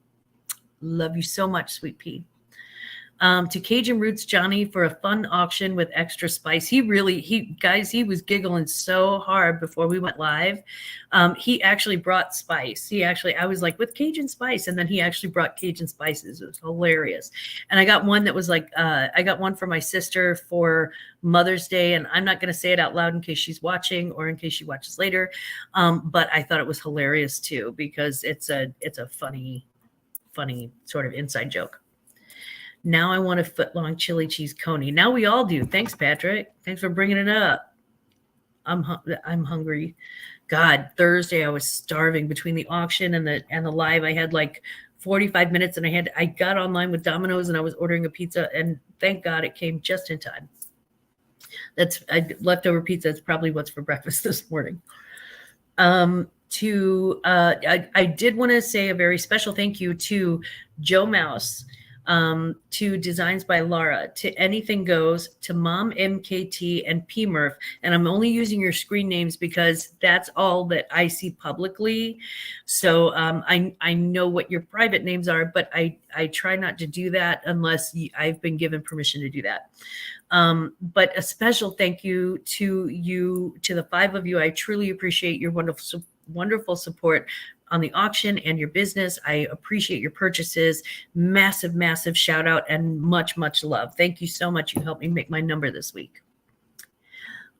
Love you so much, Sweet Pea. To Cajun Roots Johnny for a fun auction with extra spice. He was giggling so hard before we went live. He actually brought spice. I was like, with Cajun spice. And then he actually brought Cajun spices. It was hilarious. And I got one that was like, I got one for my sister for Mother's Day. And I'm not going to say it out loud in case she's watching or in case she watches later. But I thought it was hilarious too, because it's a funny sort of inside joke. Now I want a foot-long chili cheese coney. Now we all do. Thanks, Patrick. Thanks for bringing it up. I'm hungry. God, Thursday I was starving between the auction and the live. I had like 45 minutes, and I got online with Domino's, and I was ordering a pizza, and thank God it came just in time. That's leftover pizza. It's probably what's for breakfast this morning. I did want to say a very special thank you to Joe Mouse. To Designs by Laura, to Anything Goes, to Mom MKT and P Murph. And I'm only using your screen names because that's all that I see publicly. So I know what your private names are, but I try not to do that unless I've been given permission to do that. But a special thank you to the 5 of you. I truly appreciate your wonderful support the auction and your business. I appreciate your purchases. Massive, massive shout out and much, much love. Thank you so much. You helped me make my number this week.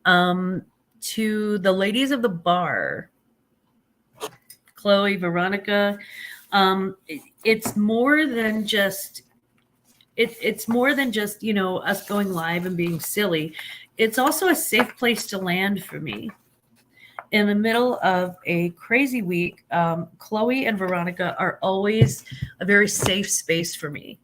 To the ladies of the bar, Chloe, Veronica, it's more than just it's more than just, you know, us going live and being silly. It's also a safe place to land for me. In the middle of a crazy week, Chloe and Veronica are always a very safe space for me.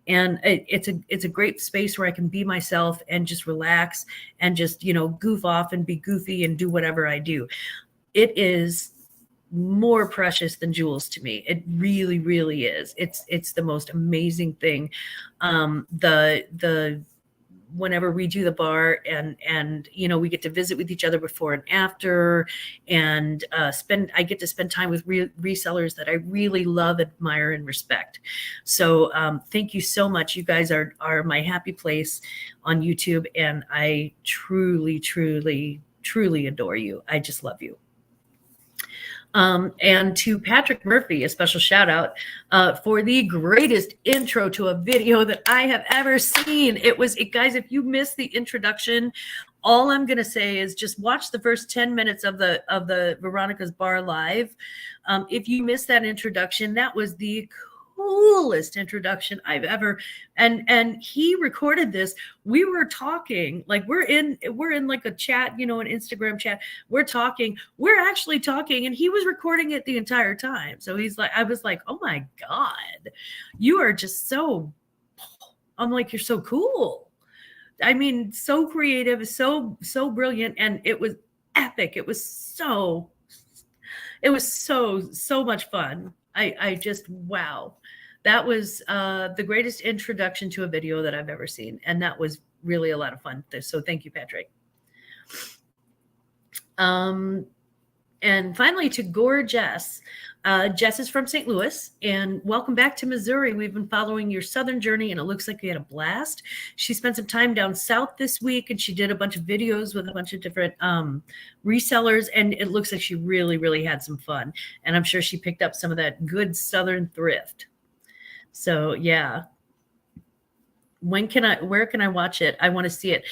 And it's a great space where I can be myself and just relax and just, you know, goof off and be goofy and do whatever I do. It is more precious than jewels to me. It really, really is. It's the most amazing thing. Whenever we do the bar and you know, we get to visit with each other before and after, and I get to spend time with resellers that I really love, admire, and respect. So thank you so much. You guys are my happy place on YouTube, and I truly, truly, truly adore you. I just love you. And to Patrick Murphy, a special shout out for the greatest intro to a video that I have ever seen. Guys, if you missed the introduction, all I'm going to say is just watch the first 10 minutes of the Veronica's Bar Live. If you missed that introduction, that was the coolest introduction I've ever, and he recorded this. We were talking, like we're in like a chat, you know, an Instagram chat. We're actually talking, and he was recording it the entire time. So I was like, oh my God, you are just so, I'm like, you're so cool. I mean, so creative, so brilliant. And it was epic. It was so much fun. I just, wow. That was the greatest introduction to a video that I've ever seen. And that was really a lot of fun. So thank you, Patrick. And finally to Gore Jess. Jess is from St. Louis, and welcome back to Missouri. We've been following your southern journey, and it looks like we had a blast. She spent some time down south this week, and she did a bunch of videos with a bunch of different resellers, and it looks like she really, really had some fun. And I'm sure she picked up some of that good southern thrift. So yeah. Where can I watch it? I want to see it.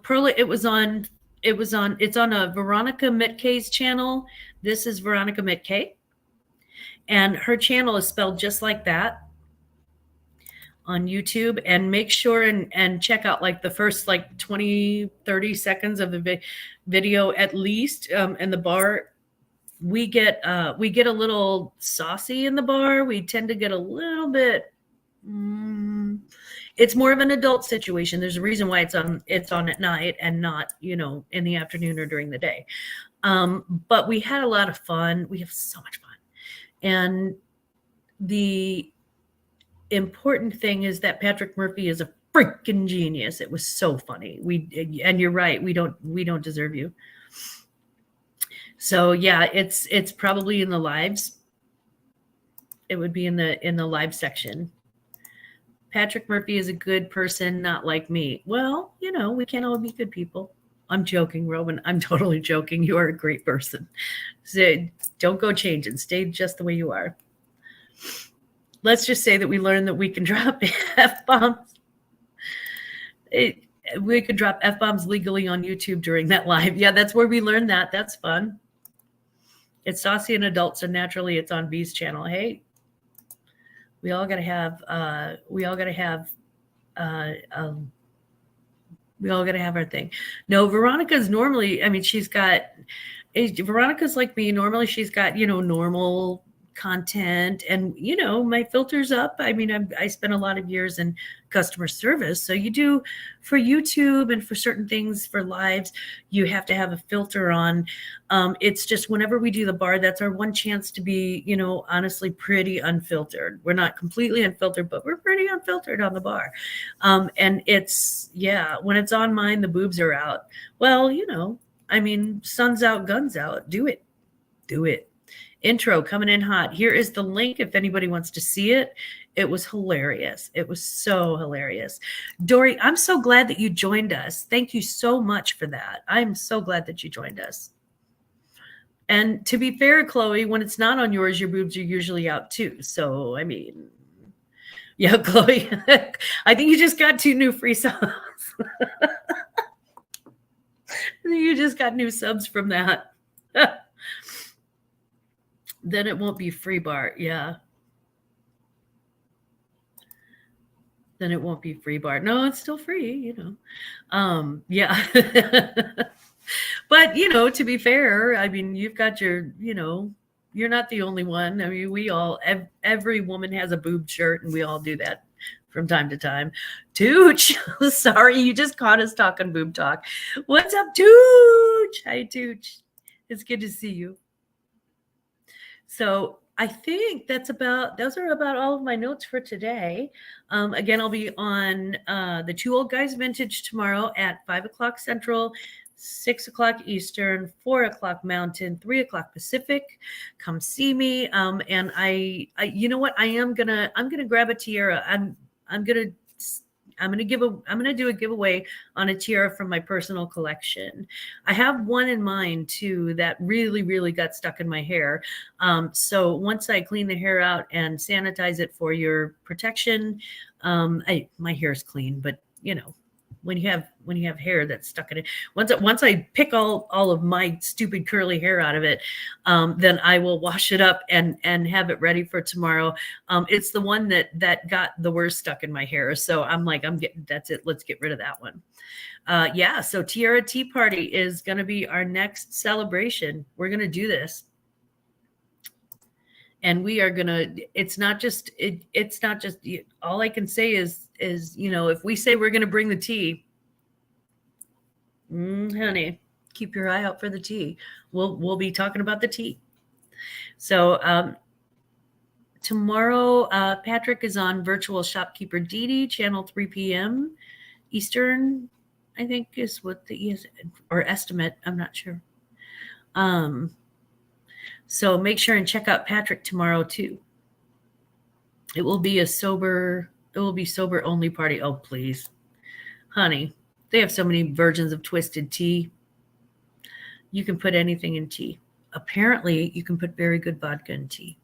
Perla, it's on a Veronica Mitkay's channel. This is Veronica Mitkay. And her channel is spelled just like that on YouTube. And make sure and check out like the first like 20, 30 seconds of the video at least. In the bar, we get a little saucy in the bar. We tend to get a little bit, it's more of an adult situation. There's a reason why it's on at night and not, you know, in the afternoon or during the day. But we had a lot of fun. We have so much fun. And the important thing is that Patrick Murphy is a freaking genius. It was so funny. And you're right. We don't deserve you. So yeah, it's probably in the lives. It would be in the live section. Patrick Murphy is a good person, not like me. Well, you know, we can't all be good people. I'm joking, Rowan. I'm totally joking. You are a great person. So don't go changing. Stay just the way you are. Let's just say that we learned that we can drop F-bombs. We could drop F-bombs legally on YouTube during that live. Yeah, that's where we learned that. That's fun. It's saucy and adult, so naturally it's on V's channel. Hey, we all gotta have our thing. No, Veronica's normally, I mean, Veronica's like me. Normally she's got, you know, normal content, and, you know, my filter's up. I mean, I spent a lot of years in customer service. So you do for YouTube and for certain things for lives, you have to have a filter on. It's just whenever we do the bar, that's our one chance to be, you know, honestly pretty unfiltered. We're not completely unfiltered, but we're pretty unfiltered on the bar. And it's, yeah, when it's on mine, the boobs are out. Well, you know, I mean, sun's out, guns out. Do it. Do it. Intro coming in hot. Here is the link if anybody wants to see it. It was hilarious. It was so hilarious. Dory, I'm so glad that you joined us. Thank you so much for that. I'm so glad that you joined us. And to be fair, Chloe, when it's not on yours, your boobs are usually out too. So, I mean, yeah, Chloe, I think you just got 2 new free subs. You just got new subs from that. Then it won't be free, Bart. Yeah. Then it won't be free, Bart. No, it's still free, Yeah. But, to be fair, I mean, you've got your, you're not the only one. I mean, we all, every woman has a boob shirt, and we all do that from time to time. Tooch, sorry, you just caught us talking boob talk. What's up, Tooch? Hi, Tooch. It's good to see you. So I think those are about all of my notes for today. Again, I'll be on the Two Old Guys Vintage tomorrow at 5:00 Central, 6:00 Eastern, 4:00 Mountain, 3:00 Pacific. Come see me. And I you know what? I'm gonna grab a tiara. I'm gonna do a giveaway on a tiara from my personal collection. I have one in mind too that really, really got stuck in my hair. So once I clean the hair out and sanitize it for your protection, my hair is clean, but when you have hair that's stuck in it, once I pick all of my stupid curly hair out of it, then I will wash it up and have it ready for tomorrow. It's the one that got the worst stuck in my hair, so that's it. Let's get rid of that one. Yeah, so Tiara Tea Party is going to be our next celebration. We're going to do this. And we are gonna. It's not just. All I can say is if we say we're gonna bring the tea, honey, keep your eye out for the tea. We'll be talking about the tea. So tomorrow, Patrick is on Virtual Shopkeeper Dee Dee, channel 3 p.m. Eastern. I think is what the is or estimate. I'm not sure. So make sure and check out Patrick tomorrow too. It will be sober only party. Oh, please. Honey, they have so many versions of twisted tea. You can put anything in tea. Apparently, you can put very good vodka in tea,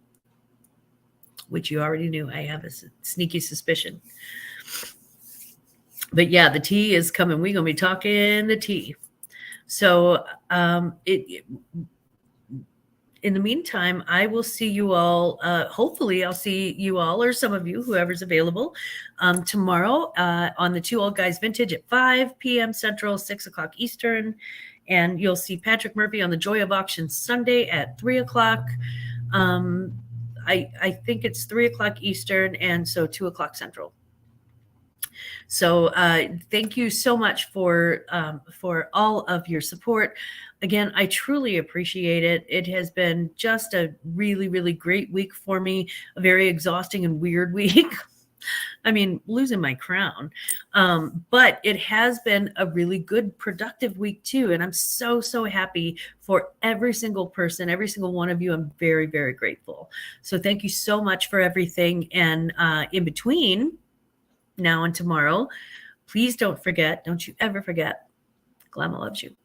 which you already knew. I have a sneaky suspicion. But yeah, the tea is coming. We're going to be talking the tea. So in the meantime, I will see you all. Hopefully, I'll see you all or some of you, whoever's available, tomorrow on the Two Old Guys Vintage at 5 p.m. Central, 6:00 Eastern. And you'll see Patrick Murphy on the Joy of Auction Sunday at 3:00. I think it's 3:00 Eastern, and so 2:00 Central. So thank you so much for all of your support. Again, I truly appreciate it. It has been just a really, really great week for me, a very exhausting and weird week. I mean, losing my crown. But it has been a really good, productive week too. And I'm so, so happy for every single person, every single one of you. I'm very, very grateful. So thank you so much for everything. And in between now and tomorrow, please don't you ever forget, Glamma loves you.